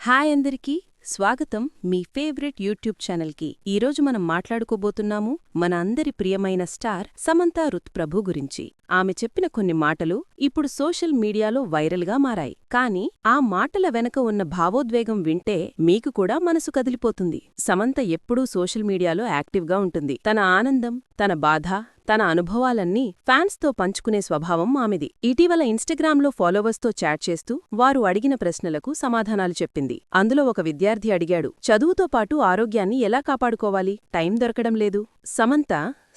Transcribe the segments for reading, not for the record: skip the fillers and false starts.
Hi అందరికీ స్వాగతం మీ favourite YouTube ఛానల్కి. ఈరోజు మనం మాట్లాడుకోబోతున్నాము మన అందరి ప్రియమైన స్టార్ సమంతా రుత్ ప్రభు గురించి. ఆమె చెప్పిన కొన్ని మాటలు ఇప్పుడు సోషల్ మీడియాలో వైరల్గా మారాయి. కానీ ఆ మాటల వెనక ఉన్న భావోద్వేగం వింటే మీకు కూడా మనసు కదిలిపోతుంది. సమంత ఎప్పుడూ సోషల్ మీడియాలో యాక్టివ్గా ఉంటుంది. తన ఆనందం, తన బాధ, తన అనుభవాలన్నీ ఫ్యాన్స్తో పంచుకునే స్వభావం ఆమెది. ఇటీవల ఇన్స్టాగ్రామ్లో ఫాలోవర్స్తో చాట్ చేస్తూ వారు అడిగిన ప్రశ్నలకు సమాధానాలు చెప్పింది. అందులో ఒక విద్యార్థి అడిగాడు, చదువుతో పాటు ఆరోగ్యాన్ని ఎలా కాపాడుకోవాలి, టైం దొరకడం లేదు. సమంత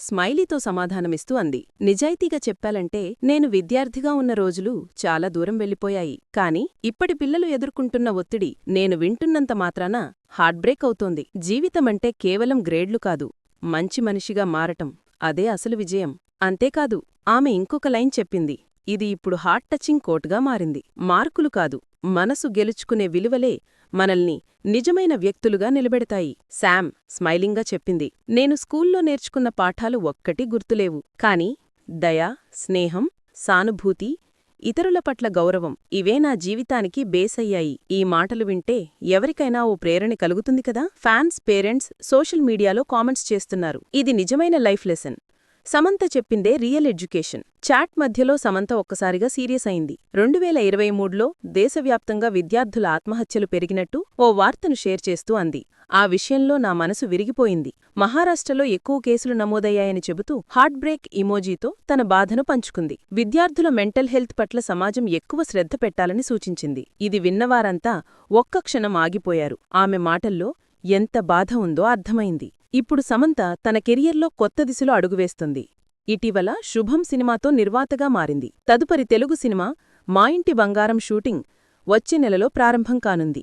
స్మైలీతో సమాధానమిస్తూ అంది, నిజాయితీగా చెప్పాలంటే నేను విద్యార్థిగా ఉన్న రోజులు చాలా దూరం వెళ్ళిపోయాయి. కానీ ఇప్పటి పిల్లలు ఎదుర్కొంటున్న ఒత్తిడి నేను వింటున్నంత మాత్రాన హార్ట్ బ్రేక్ అవుతోంది. జీవితమంటే కేవలం గ్రేడ్లు కాదు, మంచి మనిషిగా మారటం, అదే అసలు విజయం. అంతేకాదు, ఆమె ఇంకొక లైన్ చెప్పింది, ఇది ఇప్పుడు హార్ట్ టచింగ్ కోట్గా మారింది. మార్కులు కాదు, మనసు గెలుచుకునే విలువలే మనల్ని నిజమైన వ్యక్తులుగా నిలబెడతాయి. శామ్ స్మైలింగ్గా చెప్పింది, నేను స్కూల్లో నేర్చుకున్న పాఠాలు ఒక్కటి గుర్తులేవు. కాని దయ, స్నేహం, సానుభూతి, ఇతరుల పట్ల గౌరవం ఇవే నా జీవితానికి బేసయ్యాయి. ఈ మాటలు వింటే ఎవరికైనా ఓ ప్రేరణ కలుగుతుంది కదా. ఫ్యాన్స్, పేరెంట్స్ సోషల్ మీడియాలో కామెంట్స్ చేస్తున్నారు, ఇది నిజమైన లైఫ్ లెసన్. సమంత చెప్పిందే రియల్ ఎడ్యుకేషన్. చాట్ మధ్యలో సమంత ఒక్కసారిగా సీరియస్ అయింది. 2023లో దేశవ్యాప్తంగా విద్యార్థుల ఆత్మహత్యలు పెరిగినట్టు ఓ వార్తను షేర్ చేస్తూ అంది, ఆ విషయంలో నా మనసు విరిగిపోయింది. మహారాష్ట్రలో ఎక్కువ కేసులు నమోదయ్యాయని చెబుతూ హార్ట్ బ్రేక్ ఇమోజీతో తన బాధను పంచుకుంది. విద్యార్థుల మెంటల్ హెల్త్ పట్ల సమాజం ఎక్కువ శ్రద్ధ పెట్టాలని సూచించింది. ఇది విన్నవారంతా ఒక్క క్షణం ఆగిపోయారు. ఆమె మాటల్లో ఎంత బాధ ఉందో అర్థమైంది. ఇప్పుడు సమంత తన కెరియర్లో కొత్త దిశలో అడుగువేస్తుంది. ఇటీవల శుభం సినిమాతో నిర్మాతగా మారింది. తదుపరి తెలుగు సినిమా మా ఇంటి బంగారం షూటింగ్ వచ్చే నెలలో ప్రారంభం కానుంది.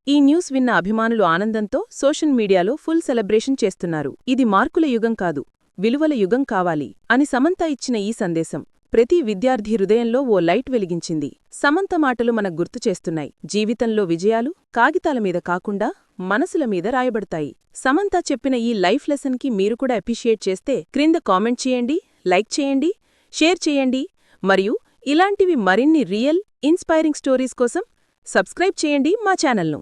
ఈ న్యూస్ విన్న అభిమానులు ఆనందంతో సోషల్ మీడియాలో ఫుల్ సెలబ్రేషన్ చేస్తున్నారు. ఇది మార్కుల యుగం కాదు, విలువల యుగం కావాలి అని సమంత ఇచ్చిన ఈ సందేశం ప్రతి విద్యార్థి హృదయంలో ఓ లైట్ వెలిగించింది. సమంత మాటలు మనకు గుర్తు చేస్తున్నాయి, జీవితంలో విజయాలు కాగితాల మీద కాకుండా మనసుల మీద రాయబడతాయి. సమంత చెప్పిన ఈ లైఫ్ లెసన్కి మీరు కూడా అప్రిషియేట్ చేస్తే క్రింద కామెంట్ చేయండి, లైక్ చేయండి, షేర్ చేయండి. మరియు ఇలాంటివి మరిన్ని రియల్, ఇన్స్పైరింగ్ స్టోరీస్ కోసం సబ్స్క్రైబ్ చేయండి మా ఛానల్ను.